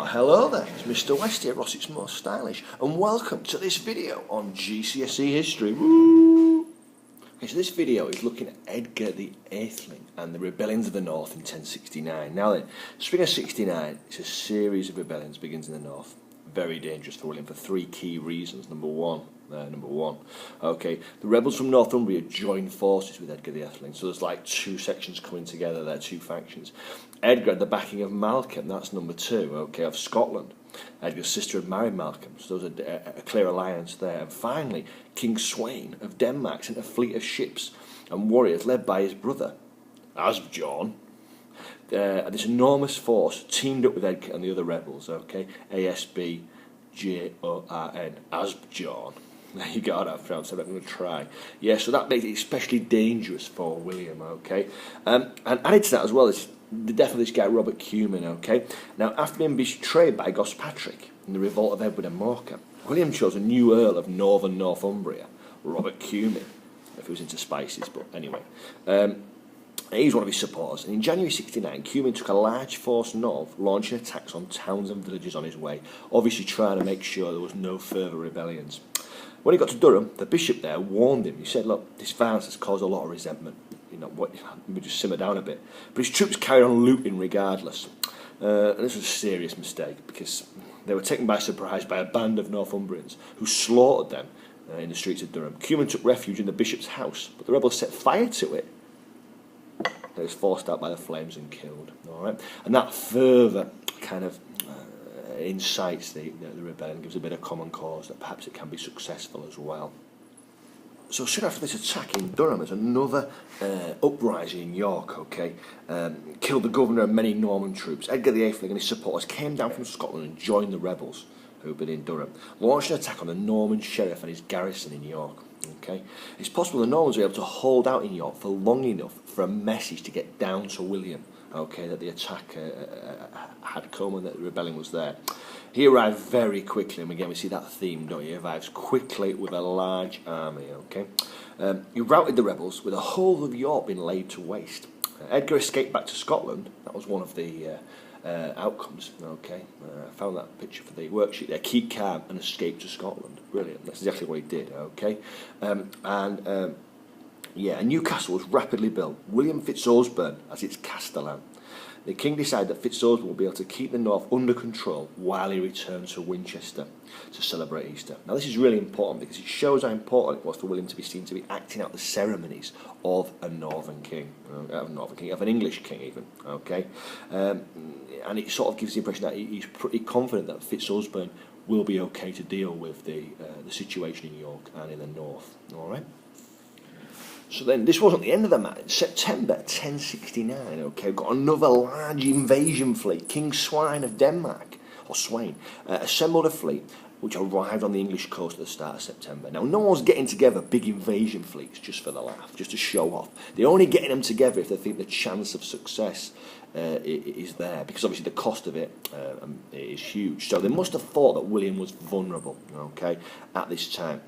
Well, hello there, it's Mr. West here, Rossit's Most Stylish, and welcome to this video on GCSE history. Woo! Okay, so this video is looking at Edgar Aethling and the rebellions of the North in 1069. Now then, spring of 69, it's a series of rebellions begins in the North. Very dangerous for William for three key reasons. Number one. Okay, the rebels from Northumbria joined forces with Edgar Aethling. So there's like two sections coming together there, two factions. Edgar had the backing of Malcolm, that's number two, okay, of Scotland. Edgar's sister had married Malcolm, so there was a clear alliance there. And finally, King Sweyn of Denmark sent a fleet of ships and warriors led by his brother, Asbjorn. This enormous force teamed up with Edgar and the other rebels, okay, Asbjorn, Asbjorn. There you go, I've pronounced it, I'm going to try. Yeah, so that makes it especially dangerous for William, okay. And added to that as well is the death of this guy, Robert Cumin, okay. Now, after being betrayed by Gospatrick in the revolt of Edward and Morcar, William chose a new Earl of Northern Northumbria, Robert Cumin, if he was into spices, but anyway. He's one of his supporters, and in January 69, Cumin took a large force north, launching attacks on towns and villages on his way, obviously trying to make sure there was no further rebellions. When he got to Durham, the bishop there warned him. He said, look, this violence has caused a lot of resentment. You know, we just simmer down a bit. But his troops carried on looting regardless. And this was a serious mistake because they were taken by surprise by a band of Northumbrians who slaughtered them in the streets of Durham. Cumin took refuge in the bishop's house, but the rebels set fire to it. They was forced out by the flames and killed. All right, and that further kind of incites the rebellion, gives a bit of common cause that perhaps it can be successful as well. So soon after this attack in Durham, there's another uprising in York, okay, killed the governor and many Norman troops. Edgar Aethling and his supporters came down from Scotland and joined the rebels who'd been in Durham, launched an attack on the Norman sheriff and his garrison in York. Okay, it's possible the Normans were able to hold out in York for long enough for a message to get down to William, okay, that the attack had come and that the rebellion was there. He arrived very quickly, and again we see that theme, don't you? He arrives quickly with a large army, okay. He routed the rebels with the whole of York being laid to waste. Edgar escaped back to Scotland. That was one of the outcomes, okay. I found that picture for the worksheet there. Keep calm and escape to Scotland. Brilliant. That's exactly what he did, okay. Yeah, Newcastle was rapidly built. William Fitzosborne as its castellan. The king decided that Fitzosborne would be able to keep the north under control while he returned to Winchester to celebrate Easter. Now this is really important because it shows how important it was for William to be seen to be acting out the ceremonies of a northern king, of an English king even, okay. And it sort of gives the impression that he's pretty confident that Fitzosborne will be okay to deal with the situation in York and in the north, all right. So then, this wasn't the end of the matter. In September 1069, okay, we've got another large invasion fleet. King Sweyn of Denmark, or Sweyn, assembled a fleet which arrived on the English coast at the start of September. Now, no one's getting together big invasion fleets just for the laugh, just to show off. They're only getting them together if they think the chance of success is there, because obviously the cost of it is huge. So they must have thought that William was vulnerable, okay, at this time.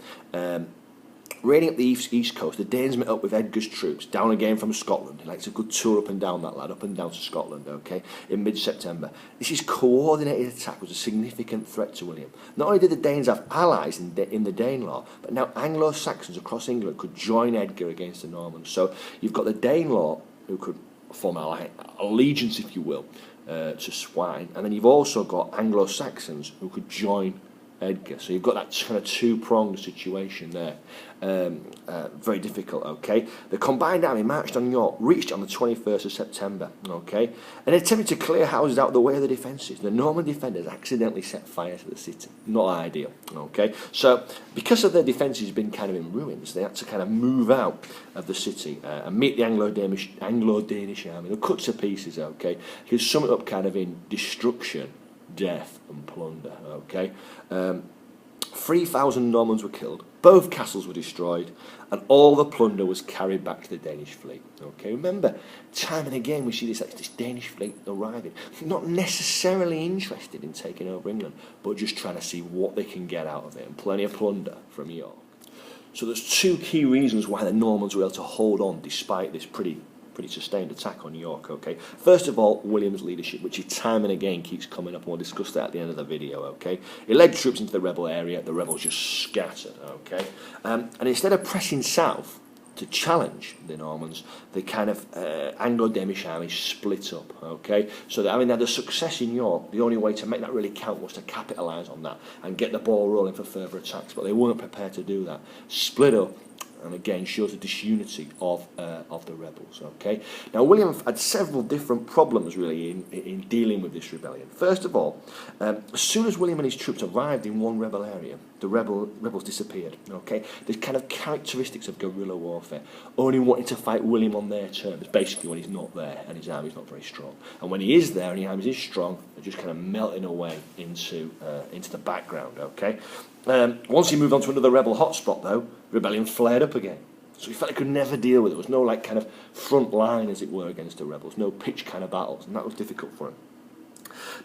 Raiding up the east coast, the Danes met up with Edgar's troops, down again from Scotland. He likes a good tour up and down that lad, up and down to Scotland, okay, in mid-September. This coordinated attack was a significant threat to William. Not only did the Danes have allies in the Danelaw, but now Anglo-Saxons across England could join Edgar against the Normans. So you've got the Danelaw, who could form an allegiance, if you will, to Sweyn, and then you've also got Anglo-Saxons who could join Edgar. So you've got that kind of two-pronged situation there. Very difficult, okay. The combined army marched on York, reached on the 21st of September, okay, and attempted to clear houses out of the way of the defences. The Norman defenders accidentally set fire to the city. Not ideal, okay. So because of their defences being kind of in ruins, they had to kind of move out of the city and meet the Anglo-Danish army. They were cut to pieces, okay. You can sum it up kind of in destruction, death and plunder, okay. 3,000 Normans were killed, both castles were destroyed, and all the plunder was carried back to the Danish fleet, okay. Remember, time and again we see this Danish fleet arriving, not necessarily interested in taking over England, but just trying to see what they can get out of it, and plenty of plunder from York. So there's two key reasons why the Normans were able to hold on despite this pretty pretty sustained attack on York, okay? First of all, William's leadership, which he time and again keeps coming up, and we'll discuss that at the end of the video, okay? He led troops into the rebel area, the rebels just scattered, okay? And instead of pressing south to challenge the Normans, the kind of Anglo-Danish army split up, okay? So that, I mean, they had a success in York. The only way to make that really count was to capitalise on that and get the ball rolling for further attacks, but they weren't prepared to do that. Split up, and again shows the disunity of the rebels. Okay. Now William had several different problems really in dealing with this rebellion. First of all, as soon as William and his troops arrived in one rebel area, the rebels disappeared. Okay. The kind of characteristics of guerrilla warfare, only wanting to fight William on their terms, basically when he's not there and his army's not very strong. And when he is there and his army is strong, they're just kind of melting away into the background. Okay. Once he moved on to another rebel hotspot, though, rebellion flared up again. So he felt he could never deal with it. There was no like kind of front line, as it were, against the rebels, no pitched kind of battles, and that was difficult for him.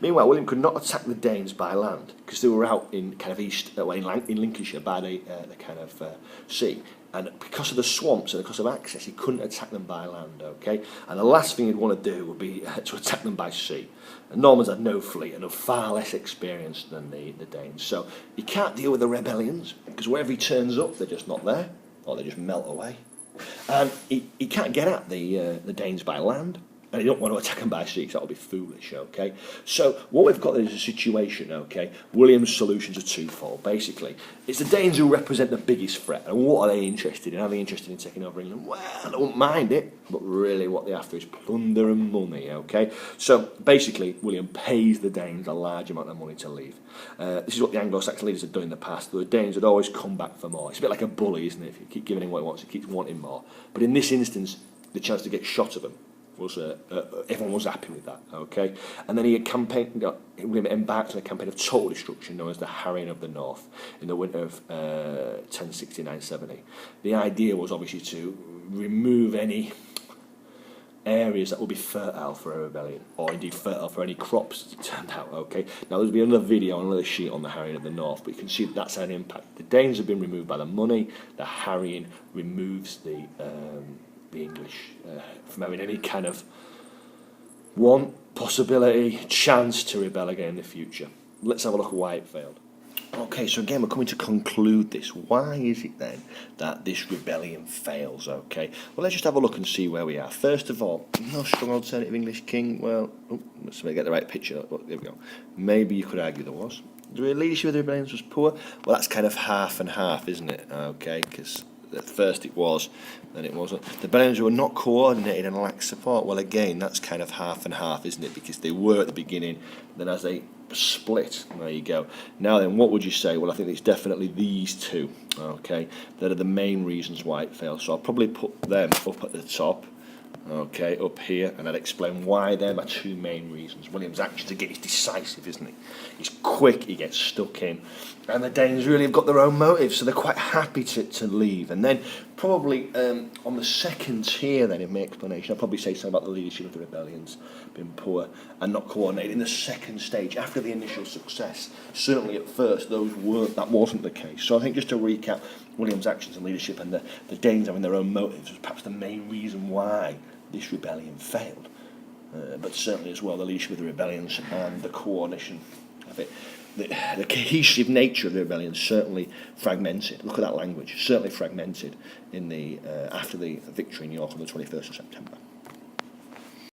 Meanwhile, William could not attack the Danes by land because they were out in kind of in Lincolnshire by the kind of sea. And because of the swamps and because of access, he couldn't attack them by land, okay? And the last thing he'd want to do would be to attack them by sea. The Normans had no fleet and are far less experienced than the Danes. So he can't deal with the rebellions because wherever he turns up, they're just not there, or they just melt away. And he can't get at the Danes by land. And you don't want to attack them by sea because that would be foolish, okay? So what we've got is a situation, okay? William's solutions are twofold, basically. It's the Danes who represent the biggest threat. And what are they interested in? Are they interested in taking over England? Well, I don't mind it. But really what they're after is plunder and money, okay? So basically, William pays the Danes a large amount of money to leave. This is what the Anglo-Saxon leaders had done in the past. The Danes would always come back for more. It's a bit like a bully, isn't it? If you keep giving him what he wants, he keeps wanting more. But in this instance, the chance to get shot of him was everyone was happy with that, okay? And then he had William embarked on a campaign of total destruction known as the Harrying of the North in the winter of 1069-70. The idea was obviously to remove any areas that would be fertile for a rebellion, or indeed fertile for any crops, as it turned out, okay? Now there's been another video, another sheet on the Harrying of the North, but you can see that that's had an impact. The Danes have been removed by the money, the harrying removes the English from having any kind of possibility, chance to rebel again in the future. Let's have a look at why it failed. Okay, so again, we're coming to conclude this. Why is it then that this rebellion fails, okay? Well, let's just have a look and see where we are. First of all, no strong alternative English king. Well, let's get the right picture. Oh, there we go. Maybe you could argue there was. The leadership of the rebellions was poor. Well, that's kind of half and half, isn't it? Okay, because at first it was, then it wasn't. The rebellions were not coordinated and lacked support. Well, again, that's kind of half and half, isn't it? Because they were at the beginning, then as they split, there you go. Now then, what would you say? Well, I think it's definitely these two, okay, that are the main reasons why it failed. So I'll probably put them up at the top, okay, up here, and I'd explain why they're my two main reasons. William's actions, again, he's decisive, isn't he? He's quick, he gets stuck in, and the Danes really have got their own motives, so they're quite happy to leave. And then probably on the second tier then in my explanation, I'll probably say something about the leadership of the rebellions being poor and not coordinated in the second stage after the initial success. Certainly at first that wasn't the case. So I think just to recap, William's actions and leadership and the Danes having their own motives was perhaps the main reason why this rebellion failed. But certainly as well the leadership of the rebellions and the coordination of it. The cohesive nature of the rebellion certainly fragmented. Look at that language, certainly fragmented in after the victory in York on the 21st of September.